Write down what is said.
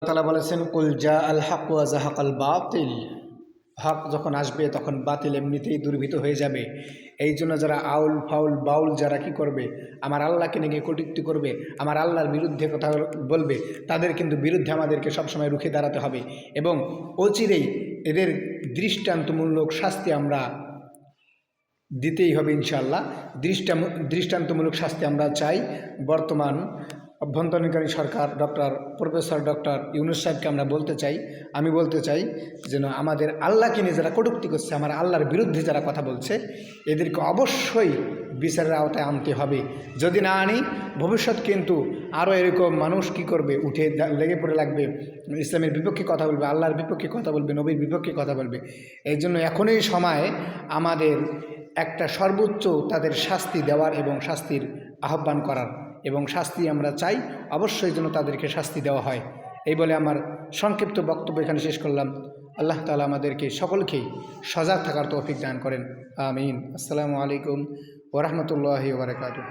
তাআলা বলেছেন কুল জা আল হক ওয়া জাহাকাল বাতিল, হক যখন আসবে তখন বাতিল এমনিতেই দুর্বৃত হয়ে যাবে। এই জন্য যারা আউল ফাউল বাউল যারা কি করবে, আমার আল্লাহকে নিয়ে কটূক্তি করবে, আমার আল্লাহর বিরুদ্ধে কথা বলবে, তাদের কিন্তু বিরুদ্ধে আমাদেরকে সবসময় রুখে দাঁড়াতে হবে এবং অচিরেই এদের দৃষ্টান্তমূলক শাস্তি আমরা দিতেই হবে ইনশাআল্লাহ। দৃষ্টান্তমূলক শাস্তি আমরা চাই। বর্তমান অভ্যন্তরীণকারী সরকার প্রফেসর ডক্টর ইউনূস সাহেবকে আমরা আমি বলতে চাই যেন আমাদের আল্লাহকে নিয়ে যারা কটূক্তি করছে, আমার আল্লাহর বিরুদ্ধে যারা কথা বলছে, এদেরকে অবশ্যই বিচারের আওতায় আনতে হবে। যদি না আনি, ভবিষ্যৎ কিন্তু আরও এরকম মানুষ কি করবে, উঠে লেগে পড়ে লাগবে, ইসলামের বিপক্ষে কথা বলবে, আল্লাহর বিপক্ষে কথা বলবে, নবীর বিপক্ষে কথা বলবে। এই জন্য এখনই সময় আমাদের একটা সর্বোচ্চ তাদের শাস্তি দেওয়ার এবং শাস্তির আহ্বান করার, এবং শাস্তি আমরা চাই অবশ্যই যেন তাদেরকে শাস্তি দেওয়া হয়। এই বলে আমার সংক্ষিপ্ত বক্তব্য এখানে শেষ করলাম। আল্লাহ তাআলা আমাদেরকে সকলকেই সজাগ থাকার তৌফিক দান করেন। আমিন। আসসালামু আলাইকুম ওয়া রাহমাতুল্লাহি ওয়া বারাকাতুহু।